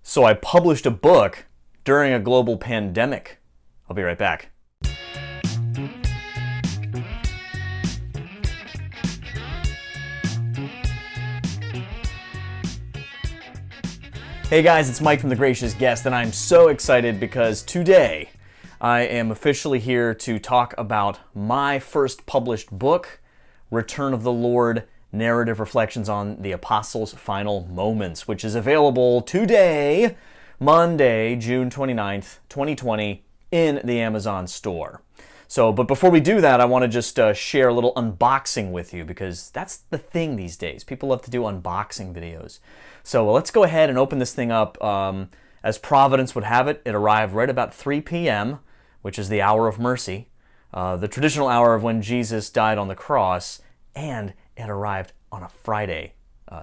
So I published a book during a global pandemic. I'll be right back. Hey guys, it's Mike from The Gracious Guest, and I'm so excited because today I am officially here to talk about my first published book, Return of the Lord, Narrative Reflections on the Apostles' Final Moments, which is available today, Monday, June 29th, 2020, in the Amazon store. But before we do that, I want to just share a little unboxing with you, because that's the thing these days. People love to do unboxing videos. So let's go ahead and open this thing up. As Providence would have it, it arrived right about 3 p.m., which is the hour of mercy, the traditional hour of when Jesus died on the cross, and it arrived on a Friday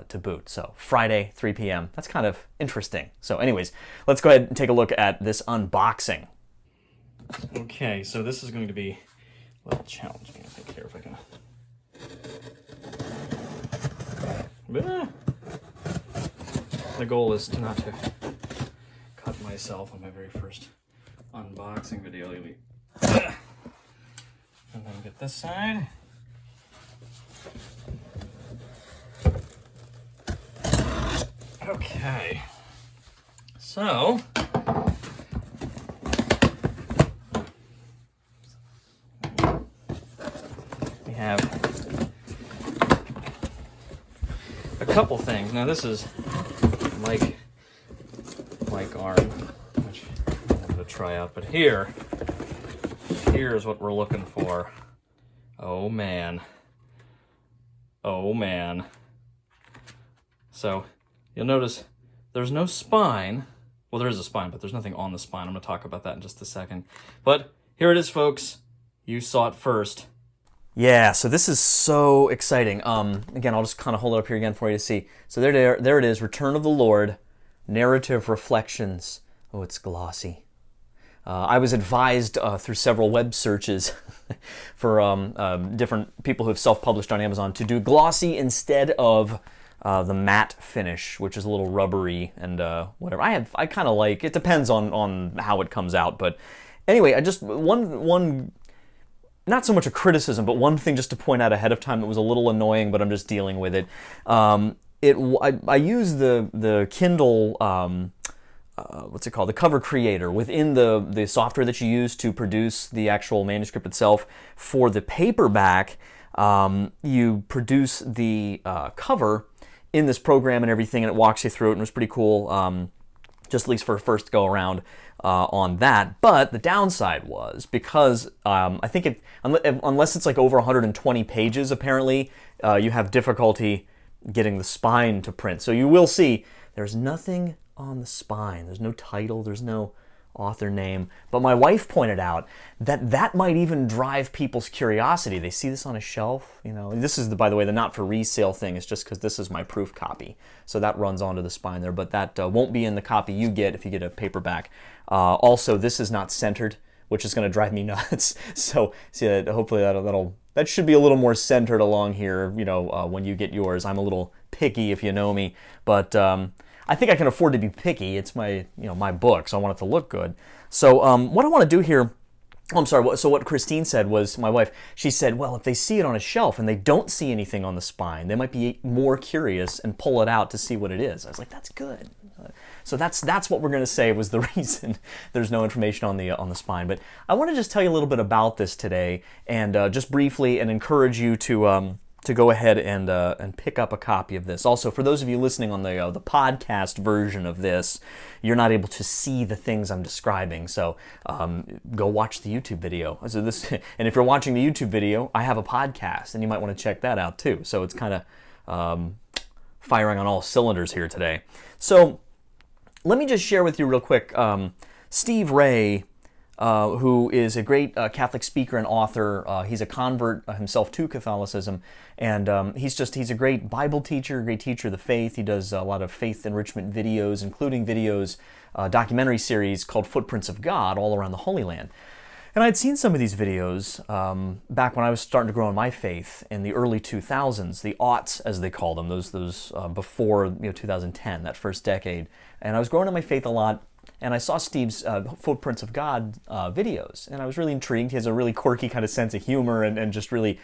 to boot. So Friday, 3 p.m. That's kind of interesting. So anyways, let's go ahead and take a look at this unboxing. Okay, so this is going to be a little challenging. I think here if I can. The goal is to not to cut myself on my very first unboxing video. And then get this side. Okay, so we have a couple things. Now this is mic arm, which I'm going to try out, but here's what we're looking for. Oh man. So you'll notice there's no spine. Well, there is a spine, but there's nothing on the spine. I'm going to talk about that in just a second. But here it is, folks. You saw it first. Yeah, so this is so exciting. Again, I'll just kind of hold it up here again for you to see. So there it is, Return of the Lord, Narrative Reflections. Oh, it's glossy. I was advised through several web searches for different people who have self-published on Amazon to do glossy instead of the matte finish, which is a little rubbery and whatever. I kind of like it. Depends on how it comes out, but anyway, I just one. Not so much a criticism, but one thing just to point out ahead of time that was a little annoying, but I'm just dealing with it. I use the Kindle, what's it called? The cover creator within the software that you use to produce the actual manuscript itself. For the paperback, you produce the cover in this program and everything, and it walks you through it, and it was pretty cool, just at least for a first go around. On that, but the downside was because I think unless it's like over 120 pages, apparently you have difficulty getting the spine to print. So you will see there's nothing on the spine. There's no title. There's no author name. But my wife pointed out that might even drive people's curiosity. They see this on a shelf. You know, this is by the way, the not for resale thing is just because this is my proof copy. So that runs onto the spine there, but that won't be in the copy you get if you get a paperback. Also, this is not centered, which is going to drive me nuts. So see, hopefully that should be a little more centered along here. You know, when you get yours, I'm a little picky if you know me, but I think I can afford to be picky. It's my my book, so I want it to look good. So what I want to do here. Oh, I'm sorry. So what Christine said was, my wife, she said, well, if they see it on a shelf and they don't see anything on the spine, they might be more curious and pull it out to see what it is. I was like, that's good. So that's what we're going to say was the reason there's no information on the spine. But I want to just tell you a little bit about this today, and just briefly, and encourage you to go ahead and pick up a copy of this. Also, for those of you listening on the podcast version of this, you're not able to see the things I'm describing. So go watch the YouTube video. So and if you're watching the YouTube video, I have a podcast, and you might want to check that out too. So it's kind of firing on all cylinders here today. So let me just share with you real quick. Steve Ray, who is a great Catholic speaker and author. He's a convert himself to Catholicism, and he's a great Bible teacher, great teacher of the faith. He does a lot of faith enrichment videos, including documentary series called Footprints of God, all around the Holy Land. And I'd seen some of these videos back when I was starting to grow in my faith in the early 2000s, the aughts as they call them, those before 2010, that first decade. And I was growing in my faith a lot, and I saw Steve's Footprints of God videos, and I was really intrigued. He has a really quirky kind of sense of humor and just really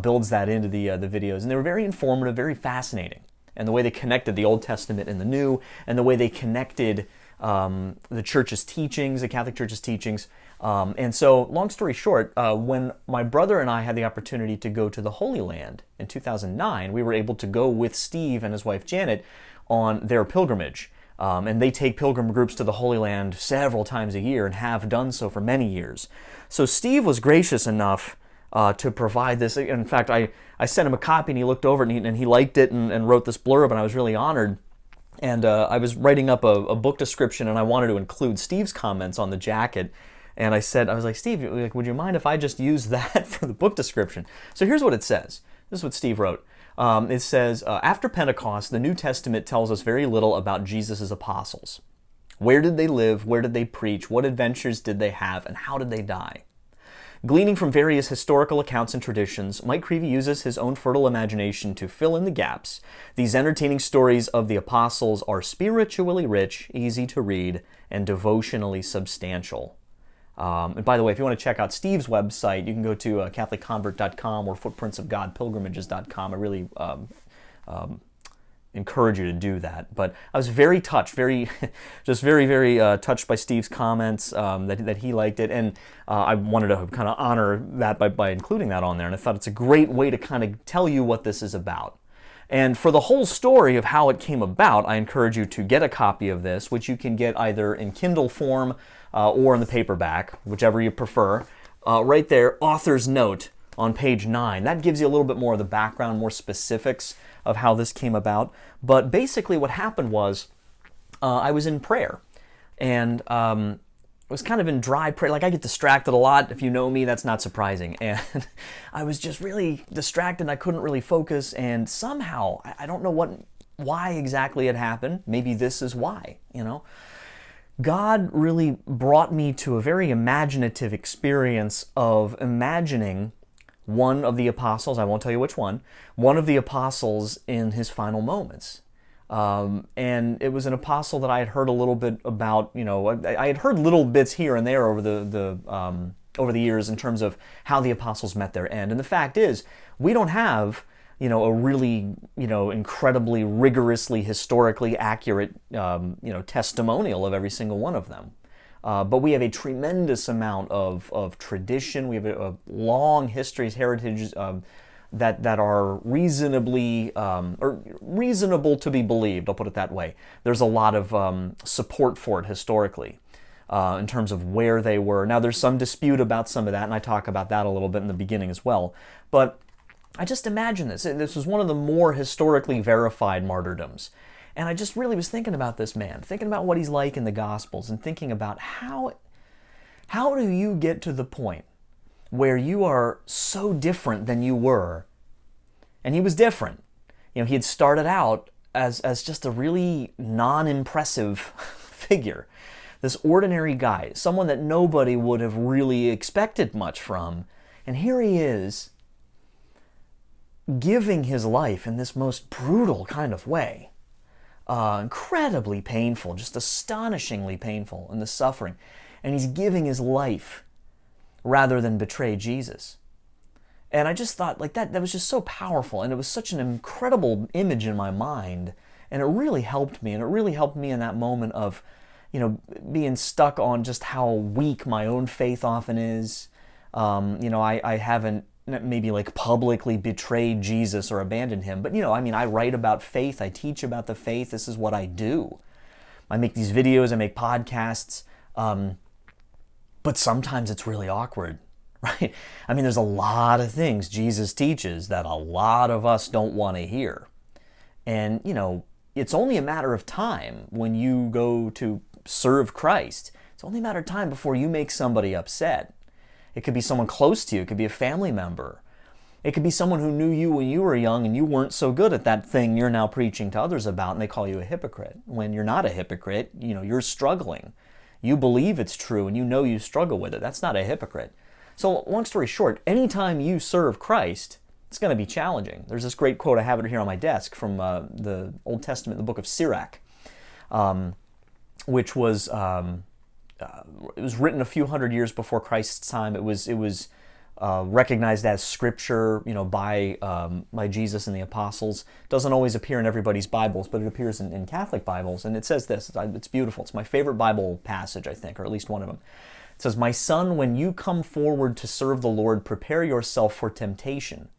builds that into the videos. And they were very informative, very fascinating. And the way they connected the Old Testament and the New, and the way they connected the church's teachings, the Catholic Church's teachings. And so, long story short, when my brother and I had the opportunity to go to the Holy Land in 2009, we were able to go with Steve and his wife Janet on their pilgrimage. And they take pilgrim groups to the Holy Land several times a year and have done so for many years. So Steve was gracious enough to provide this. In fact, I sent him a copy and he looked over it and he liked it and wrote this blurb, and I was really honored. And I was writing up a book description, and I wanted to include Steve's comments on the jacket. And I was like, Steve, would you mind if I just use that for the book description? So here's what it says. This is what Steve wrote. It says, after Pentecost, the New Testament tells us very little about Jesus' apostles. Where did they live? Where did they preach? What adventures did they have? And how did they die? Gleaning from various historical accounts and traditions, Mike Creevy uses his own fertile imagination to fill in the gaps. These entertaining stories of the apostles are spiritually rich, easy to read, and devotionally substantial. And by the way, if you want to check out Steve's website, you can go to CatholicConvert.com or FootprintsOfGodPilgrimages.com. I really encourage you to do that. But I was very touched, very touched by Steve's comments, that he liked it, and I wanted to kind of honor that by including that on there. And I thought it's a great way to kind of tell you what this is about. And for the whole story of how it came about, I encourage you to get a copy of this, which you can get either in Kindle form or in the paperback, whichever you prefer. Right there, author's note on page 9. That gives you a little bit more of the background, more specifics of how this came about. But basically what happened was I was in prayer, and was kind of in dry prayer. Like, I get distracted a lot. If you know me, that's not surprising. And I was just really distracted, and I couldn't really focus. And somehow, I don't know why exactly it happened. Maybe this is why, God really brought me to a very imaginative experience of imagining one of the apostles, I won't tell you which one of the apostles in his final moments. And it was an apostle that I had heard a little bit about. I had heard little bits here and there over the years in terms of how the apostles met their end. And the fact is, we don't have a really incredibly rigorously historically accurate testimonial of every single one of them. But we have a tremendous amount of tradition. We have a long history, heritage that are reasonably or reasonable to be believed. I'll put it that way. There's a lot of support for it historically in terms of where they were. Now, there's some dispute about some of that, and I talk about that a little bit in the beginning as well. But I just imagine this. This was one of the more historically verified martyrdoms. And I just really was thinking about this man, thinking about what he's like in the Gospels, and thinking about how do you get to the point where you are so different than you were. And he was different. He had started out as just a really non-impressive figure. This ordinary guy, someone that nobody would have really expected much from. And here he is, giving his life in this most brutal kind of way. Incredibly painful, just astonishingly painful in the suffering. And he's giving his life rather than betray Jesus. And I just thought, that was just so powerful, and it was such an incredible image in my mind, and it really helped me, in that moment of, being stuck on just how weak my own faith often is. I haven't maybe publicly betrayed Jesus or abandoned him, but I write about faith, I teach about the faith, this is what I do. I make these videos, I make podcasts, but sometimes it's really awkward, right? There's a lot of things Jesus teaches that a lot of us don't want to hear. And, it's only a matter of time when you go to serve Christ. It's only a matter of time before you make somebody upset. It could be someone close to you. It could be a family member. It could be someone who knew you when you were young and you weren't so good at that thing you're now preaching to others about, and they call you a hypocrite. When you're not a hypocrite, you're struggling. you believe it's true and you know you struggle with it. That's not a hypocrite. So long story short, anytime you serve Christ, it's going to be challenging. There's this great quote, I have it here on my desk, from the Old Testament, the book of Sirach, which was it was written a few hundred years before Christ's time. It was recognized as scripture, by Jesus and the apostles. It doesn't always appear in everybody's Bibles, but it appears in Catholic Bibles. And it says this, it's beautiful. It's my favorite Bible passage, I think, or at least one of them. It says, "My son, when you come forward to serve the Lord, prepare yourself for temptation.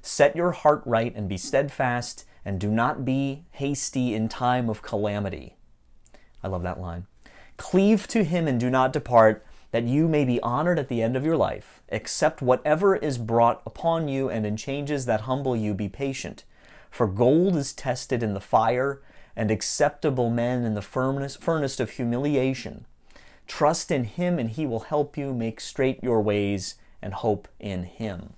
Set your heart right and be steadfast, and do not be hasty in time of calamity." I love that line. "Cleave to him and do not depart, that you may be honored at the end of your life. Accept whatever is brought upon you, and in changes that humble you be patient. For gold is tested in the fire, and acceptable men in the furnace of humiliation. Trust in him, and he will help you. Make straight your ways, and hope in him."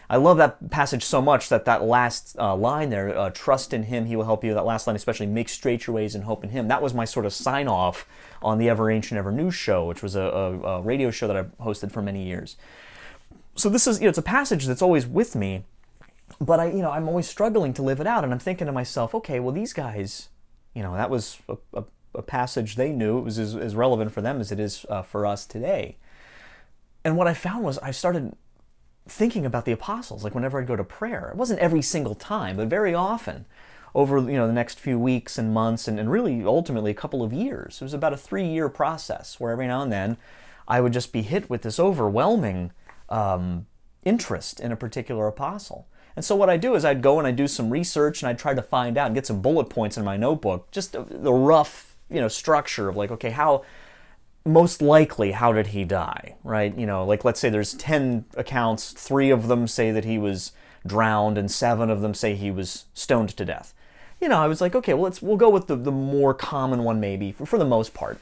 I love that passage so much that last line there, trust in him, he will help you, that last line especially, make straight your ways and hope in him. That was my sort of sign-off on the Ever Ancient, Ever New show, which was a radio show that I hosted for many years. So this is, it's a passage that's always with me, but I'm always struggling to live it out, and I'm thinking to myself, okay, well, these guys, that was a passage they knew. It was as relevant for them as it is for us today. And what I found was I started thinking about the apostles, like whenever I'd go to prayer. It wasn't every single time, but very often over the next few weeks and months and really ultimately a couple of years. It was about a 3-year process where every now and then I would just be hit with this overwhelming interest in a particular apostle. And so what I do is I'd go and I'd do some research and I'd try to find out and get some bullet points in my notebook, just the rough structure of like, okay, most likely, how did he die, right? Like let's say there's 10 accounts, 3 of them say that he was drowned and 7 of them say he was stoned to death. I was like, okay, well, we'll go with the more common one maybe, for the most part.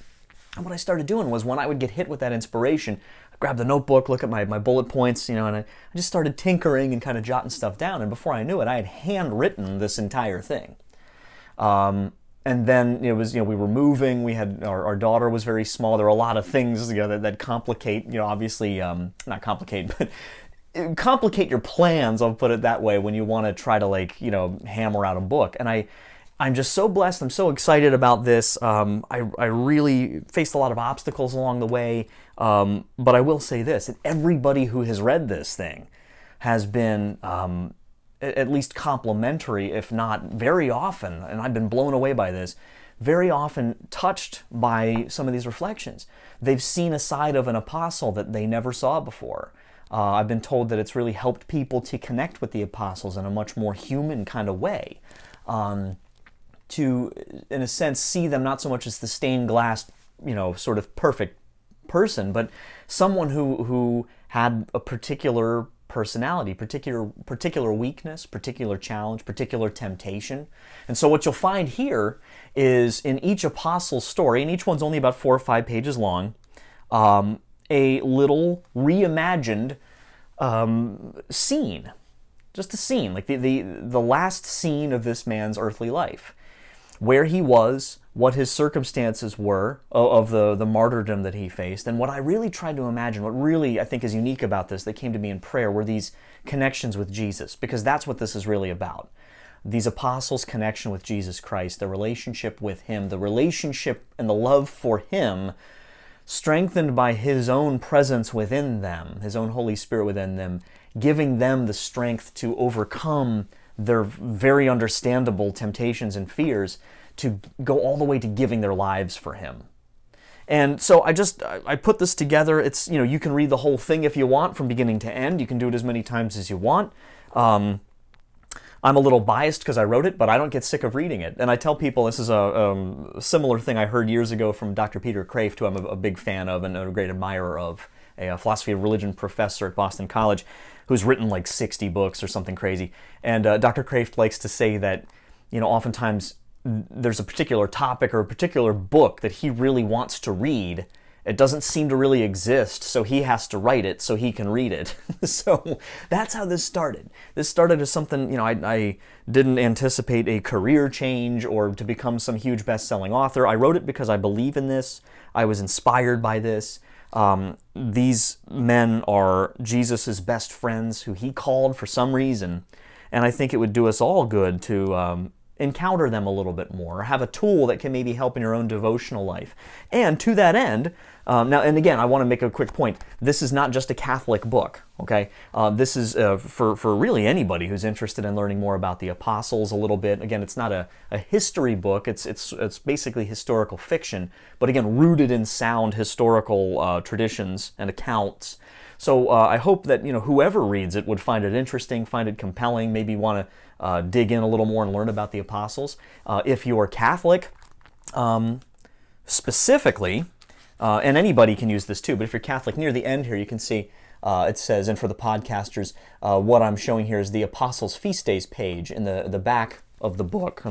And what I started doing was when I would get hit with that inspiration, I'd grab the notebook, look at my bullet points, and I just started tinkering and kind of jotting stuff down. And before I knew it, I had handwritten this entire thing. And then it was, we were moving. We had our daughter was very small. There were a lot of things that complicate, obviously, not complicate, but complicate your plans. I'll put it that way when you want to try to hammer out a book. And I'm just so blessed. I'm so excited about this. I really faced a lot of obstacles along the way. But I will say this: that everybody who has read this thing has been at least complimentary, if not very often, and I've been blown away by this, very often touched by some of these reflections. They've seen a side of an apostle that they never saw before. I've been told that it's really helped people to connect with the apostles in a much more human kind of way. To, in a sense, see them not so much as the stained glass, sort of perfect person, but someone who had a particular personality, particular weakness, particular challenge, particular temptation. And so what you'll find here is in each apostle's story, and each one's only about 4 or 5 pages long, a little reimagined scene. Just a scene, like the last scene of this man's earthly life. Where he was, what his circumstances were of the martyrdom that he faced. And what I really tried to imagine, what really I think is unique about this that came to me in prayer, were these connections with Jesus, because that's what this is really about. These apostles' connection with Jesus Christ, the relationship with him, the relationship and the love for him, strengthened by his own presence within them, his own Holy Spirit within them, giving them the strength to overcome their very understandable temptations and fears, to go all the way to giving their lives for him. And so I put this together. It's, you can read the whole thing if you want from beginning to end. You can do it as many times as you want. I'm a little biased because I wrote it, but I don't get sick of reading it. And I tell people, this is a similar thing I heard years ago from Dr. Peter Kraft, who I'm a big fan of and a great admirer of, a philosophy of religion professor at Boston College, who's written like 60 books or something crazy. And Dr. Kraft likes to say that, oftentimes there's a particular topic or a particular book that he really wants to read, it doesn't seem to really exist, so he has to write it so he can read it. So that's how this started. This started as something, you know, I didn't anticipate a career change or to become some huge best-selling author. I wrote it because I believe in this. I was inspired by this. These men are Jesus' best friends who he called for some reason, and I think it would do us all good to encounter them a little bit more, have a tool that can maybe help in your own devotional life. And to that end, now, and again, I want to make a quick point. This is not just a Catholic book, okay? This is for really anybody who's interested in learning more about the apostles a little bit. Again, it's not a history book. It's basically historical fiction, but again, rooted in sound historical traditions and accounts. So I hope that, you know, whoever reads it would find it interesting, find it compelling, maybe want to dig in a little more and learn about the apostles. If you're Catholic, specifically, and anybody can use this too, but if you're Catholic, near the end here you can see it says, and for the podcasters, what I'm showing here is the Apostles' Feast Days page in the back of the book,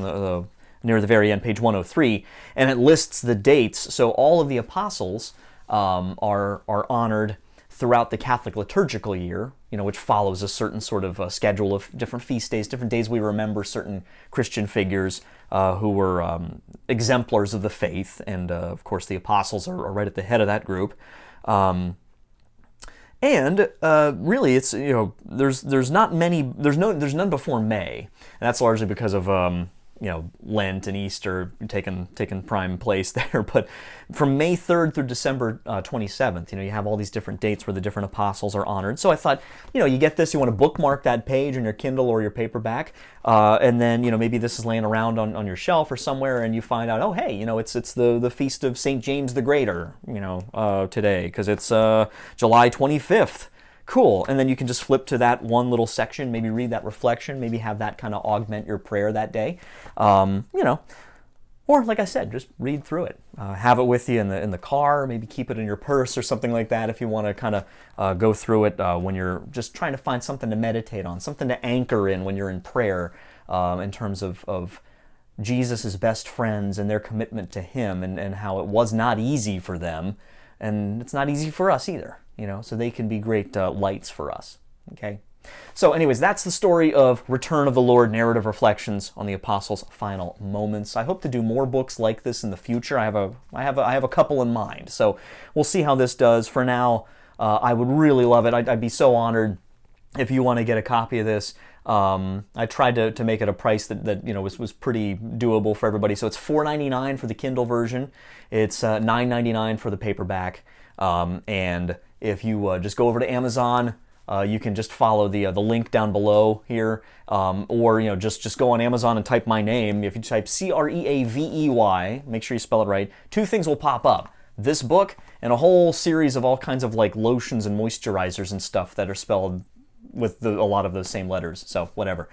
near the very end, page 103, and it lists the dates. So all of the apostles are honored throughout the Catholic liturgical year, you know, which follows a certain sort of schedule of different feast days, different days we remember certain Christian figures who were exemplars of the faith, and of course the apostles are right at the head of that group. And really, it's, you know, there's not many, there's none before May, and that's largely because of you know, Lent and Easter taking prime place there. But from May 3rd through December 27th, you know, you have all these different dates where the different apostles are honored. So I thought, you know, you get this, you want to bookmark that page on your Kindle or your paperback, and then, you know, maybe this is laying around on your shelf or somewhere, and you find out, oh, hey, you know, it's the feast of St. James the Greater, you know, today, because it's July 25th. Cool, and then you can just flip to that one little section, maybe read that reflection, maybe have that kind of augment your prayer that day, you know, or like I said, just read through it. Have it with you in the car, maybe keep it in your purse or something like that if you want to kind of go through it when you're just trying to find something to meditate on, something to anchor in when you're in prayer, in terms of Jesus' best friends and their commitment to him, and how it was not easy for them, and it's not easy for us either. You know, so they can be great lights for us, okay? So anyways, that's the story of Return of the Lord, Narrative Reflections on the Apostles' Final Moments. I hope to do more books like this in the future. I have a couple in mind, so we'll see how this does. For now, I would really love it. I'd be so honored if you want to get a copy of this. I tried to make it a price that you know was pretty doable for everybody. So it's $4.99 for the Kindle version. It's $9.99 for the paperback, and if you just go over to Amazon, you can just follow the link down below here, or you know just go on Amazon and type my name. If you type Creavey, make sure you spell it right. Two things will pop up: this book and a whole series of all kinds of like lotions and moisturizers and stuff that are spelled with a lot of those same letters. So whatever.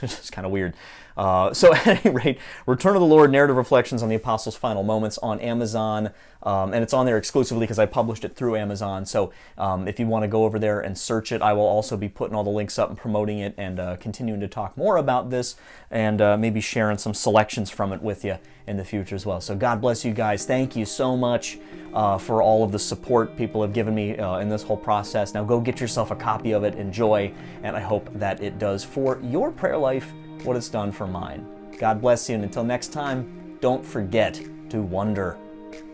It's kind of weird. So at any rate, Return of the Lord, Narrative Reflections on the Apostles' Final Moments on Amazon, and it's on there exclusively because I published it through Amazon. So if you want to go over there and search it, I will also be putting all the links up and promoting it, and continuing to talk more about this, and maybe sharing some selections from it with you in the future as well. So God bless you guys. Thank you so much for all of the support people have given me in this whole process. Now go get yourself a copy of it, enjoy, and I hope that it does for your prayer life what it's done for mine. God bless you, and until next time, don't forget to wonder.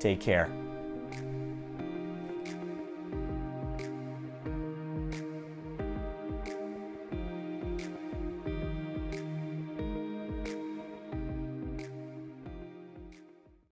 Take care.